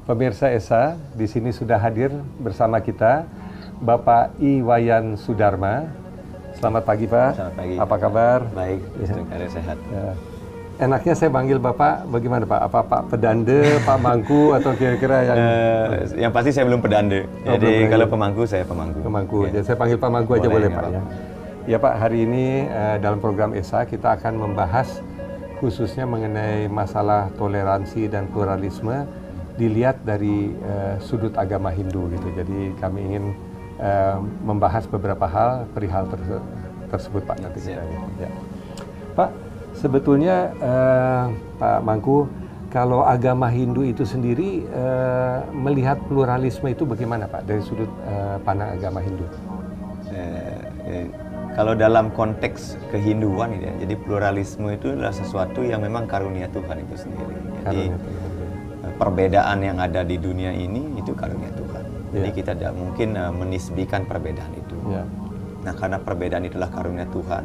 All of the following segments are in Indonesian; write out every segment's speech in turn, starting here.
Pemirsa Esa, di sini sudah hadir bersama kita Bapak Iwayan Sudarma. Selamat pagi Pak. Selamat pagi. Apa kabar? Baik, ya. Sehat. Ya. Enaknya saya panggil Bapak bagaimana Pak? Apa Pak Pedande, Pak Mangku, atau kira-kira yang... Yang pasti saya belum pedande. Jadi kalau pemangku, saya pemangku. Pemangku, ya. Jadi saya panggil Pak Mangku aja boleh Pak ya. Ya Pak, hari ini dalam program Esa kita akan membahas khususnya mengenai masalah toleransi dan pluralisme dilihat dari sudut agama Hindu gitu. Jadi kami ingin membahas beberapa hal perihal tersebut Pak nanti kita. Ya. Pak, sebetulnya Pak Mangku, kalau agama Hindu itu sendiri melihat pluralisme itu bagaimana Pak dari sudut pandang agama Hindu? Kalau dalam konteks kehinduan ya, jadi pluralisme itu adalah sesuatu yang memang karunia Tuhan itu sendiri. Jadi perbedaan yang ada di dunia ini itu karunia Tuhan. Jadi kita tidak mungkin menisbikan perbedaan itu. Nah, karena perbedaan itulah karunia Tuhan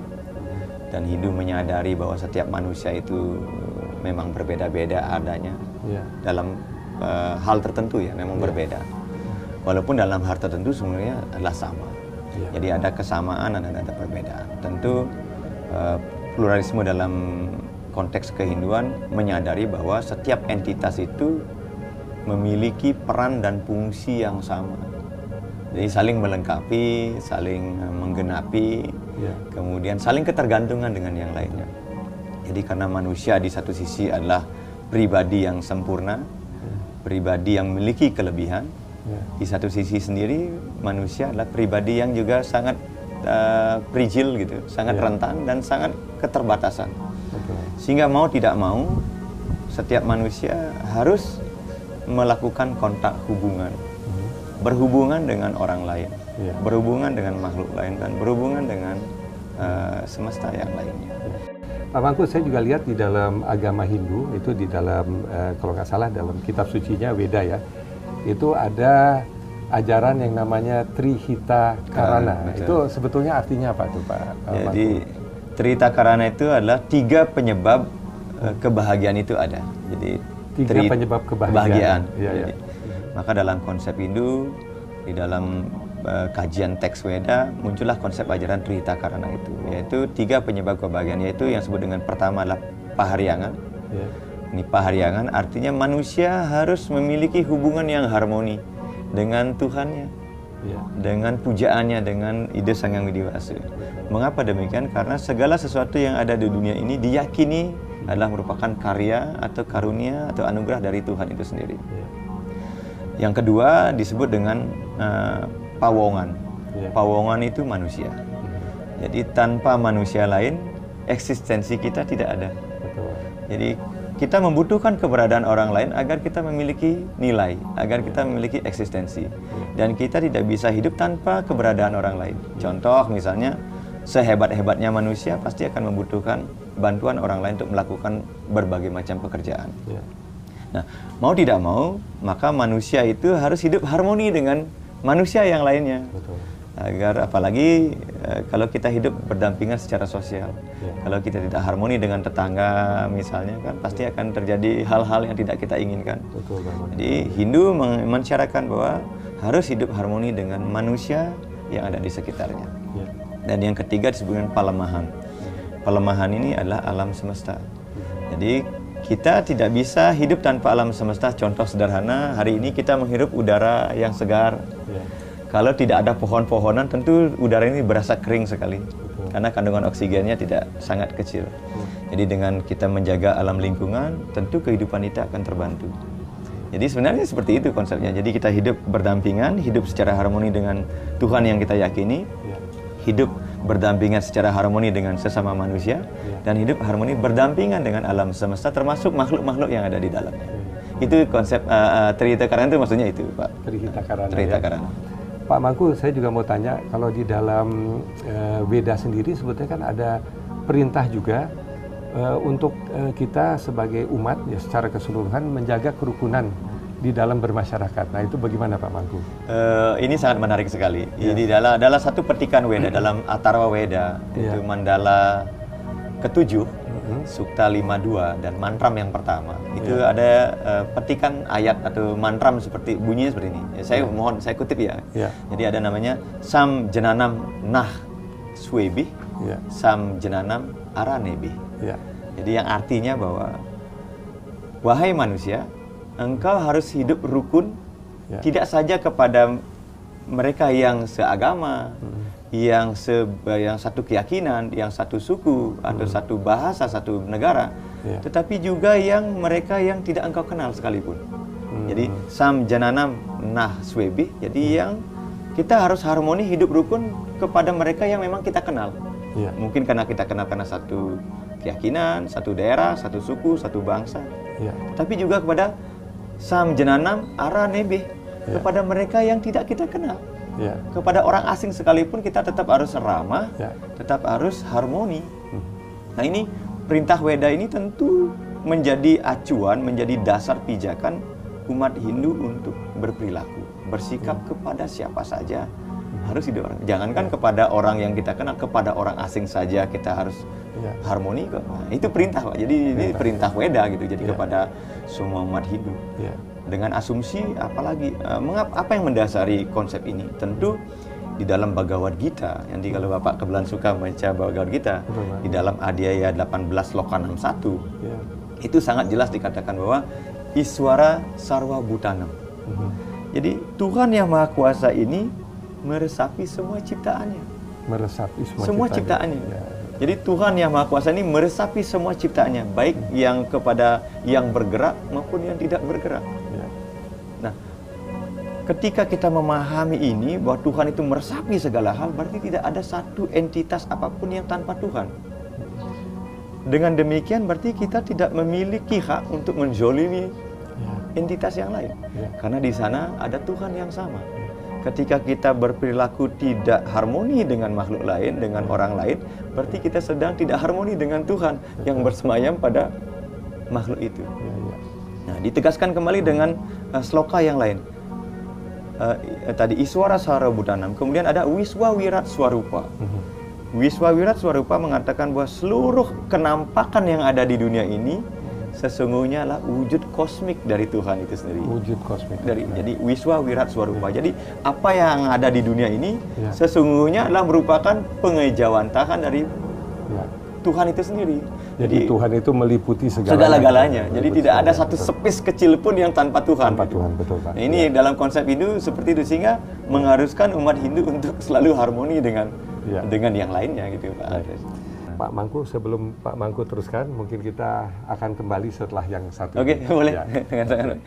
dan Hindu menyadari bahwa setiap manusia itu memang berbeda-beda adanya dalam hal tertentu ya, memang berbeda. Walaupun dalam hal tertentu sebenarnya adalah sama. Jadi ada kesamaan dan ada perbedaan. Tentu pluralisme dalam konteks kehinduan menyadari bahwa setiap entitas itu memiliki peran dan fungsi yang sama. Jadi saling melengkapi, saling menggenapi, kemudian saling ketergantungan dengan yang lainnya. Jadi karena manusia di satu sisi adalah pribadi yang sempurna, pribadi yang memiliki kelebihan, di satu sisi sendiri manusia adalah pribadi yang juga sangat fragile gitu, sangat rentan dan sangat keterbatasan. Sehingga mau tidak mau setiap manusia harus melakukan kontak hubungan, berhubungan dengan orang lain, berhubungan dengan makhluk lain dan berhubungan dengan semesta yang lainnya. Pak Mangku, saya juga lihat di dalam agama Hindu itu di dalam kalau nggak salah dalam kitab sucinya Weda ya, itu ada ajaran yang namanya Trihita Karana. Itu sebetulnya artinya apa tuh Pak? Jadi Trihita Karana itu adalah 3 penyebab kebahagiaan itu ada. Jadi 3 penyebab kebahagiaan. Jadi, maka dalam konsep Hindu, di dalam kajian teks Weda muncullah konsep ajaran Trihita Karana itu, yaitu 3 penyebab kebahagiaan, yaitu yang disebut dengan pertama adalah paharyangan. Ini paharyangan artinya manusia harus memiliki hubungan yang harmoni dengan Tuhannya, dengan pujaannya, dengan ide Sang Hyang Widiwasa. Mengapa demikian? Karena segala sesuatu yang ada di dunia ini diyakini adalah merupakan karya atau karunia atau anugerah dari Tuhan itu sendiri. Yang kedua disebut dengan pawongan. Pawongan itu manusia. Jadi tanpa manusia lain, eksistensi kita tidak ada. Jadi kita membutuhkan keberadaan orang lain agar kita memiliki nilai, agar kita memiliki eksistensi. Dan kita tidak bisa hidup tanpa keberadaan orang lain. Contoh misalnya, sehebat-hebatnya manusia pasti akan membutuhkan bantuan orang lain untuk melakukan berbagai macam pekerjaan. Nah, mau tidak mau, maka manusia itu harus hidup harmoni dengan manusia yang lainnya. Agar apalagi kalau kita hidup berdampingan secara sosial, kalau kita tidak harmoni dengan tetangga misalnya kan pasti akan terjadi hal-hal yang tidak kita inginkan. Jadi Hindu mensyaratkan bahwa harus hidup harmoni dengan manusia yang ada di sekitarnya. Dan yang ketiga disebut dengan palemahan. Palemahan ini adalah alam semesta. Jadi kita tidak bisa hidup tanpa alam semesta. Contoh sederhana, hari ini kita menghirup udara yang segar. Kalau tidak ada pohon-pohonan, tentu udara ini berasa kering sekali. Karena kandungan oksigennya tidak sangat kecil. Jadi dengan kita menjaga alam lingkungan, tentu kehidupan kita akan terbantu. Jadi sebenarnya seperti itu konsepnya. Jadi kita hidup berdampingan, hidup secara harmoni dengan Tuhan yang kita yakini, hidup berdampingan secara harmoni dengan sesama manusia, dan hidup harmoni berdampingan dengan alam semesta, termasuk makhluk-makhluk yang ada di dalamnya. Itu konsep Trihita Karana itu maksudnya itu, Pak. Trihita Karana. Trihita Karana. Pak Mangku, saya juga mau tanya, kalau di dalam Weda sendiri sebetulnya kan ada perintah juga untuk kita sebagai umat ya secara keseluruhan menjaga kerukunan di dalam bermasyarakat. Nah itu bagaimana Pak Mangku? Ini sangat menarik sekali. Di dalam satu petikan Weda, dalam Atharva Weda, itu mandala ke-7, Sukta 52 dan mantram yang pertama. Itu ada petikan ayat atau mantram seperti bunyinya seperti ini. Saya mohon saya kutip ya. Jadi ada namanya Sam Jenanam Nah Swebi, Sam Jenanam Aranebi. Jadi yang artinya bahwa wahai manusia, engkau harus hidup rukun, tidak saja kepada mereka yang seagama, yang satu keyakinan, yang satu suku atau satu bahasa, satu negara, tetapi juga yang mereka yang tidak engkau kenal sekalipun. Jadi Sam Jananam Nah Swebi, jadi yang kita harus harmoni hidup rukun kepada mereka yang memang kita kenal. Mungkin karena kita kenal karena satu keyakinan, satu daerah, satu suku, satu bangsa. Tapi juga kepada Sam Jananam Aranebe, kepada mereka yang tidak kita kenal. Kepada orang asing sekalipun kita tetap harus ramah, tetap harus harmoni. Nah ini perintah Weda ini tentu menjadi acuan, menjadi dasar pijakan umat Hindu untuk berperilaku, bersikap kepada siapa saja harus hidup. Jangankan kepada orang yang kita kenal, kepada orang asing saja kita harus harmoni kok. Nah, itu perintah Pak. Jadi ini perintah Weda gitu. Jadi kepada semua umat Hindu. Dengan asumsi apalagi apa yang mendasari konsep ini? Tentu di dalam Bhagavad Gita, nanti kalau Bapak kebetulan suka baca Bhagavad Gita, di dalam Adhyaya 18 Loka 61, itu sangat jelas dikatakan bahwa Iswara Sarwa Bhutanam. Jadi Tuhan yang Maha Kuasa ini meresapi semua ciptaannya. Meresapi semua ciptaannya. Jadi Tuhan yang Maha Kuasa ini meresapi semua ciptaannya, baik yang kepada yang bergerak maupun yang tidak bergerak. Nah, ketika kita memahami ini bahwa Tuhan itu meresapi segala hal, berarti tidak ada satu entitas apapun yang tanpa Tuhan. Dengan demikian berarti kita tidak memiliki hak untuk menzolimi entitas yang lain. Karena di sana ada Tuhan yang sama. Ketika kita berperilaku tidak harmoni dengan makhluk lain, dengan orang lain, berarti kita sedang tidak harmoni dengan Tuhan yang bersemayam pada makhluk itu. Nah, ditegaskan kembali dengan sloka yang lain. Tadi Iswara Sarwa Bhutanam, kemudian ada Wiswa Wirat Swarupa. Wiswa Wirat Swarupa mengatakan bahwa seluruh kenampakan yang ada di dunia ini sesungguhnya adalah wujud kosmik dari Tuhan itu sendiri. Wujud kosmik. Jadi Wiswa Wirat Swarupa. Jadi apa yang ada di dunia ini sesungguhnya adalah merupakan pengejawantahan dari Tuhan itu sendiri. Jadi Tuhan itu meliputi segala-galanya. Jadi tidak ada satu spes kecil pun yang tanpa Tuhan. Tanpa Tuhan, betul Pak. Nah, ini dalam konsep Hindu seperti itu, sehingga mengharuskan umat Hindu untuk selalu harmoni dengan yang lainnya gitu Pak. Pak Mangku, sebelum Pak Mangku teruskan, mungkin kita akan kembali setelah yang satu. Oke, boleh. Dengan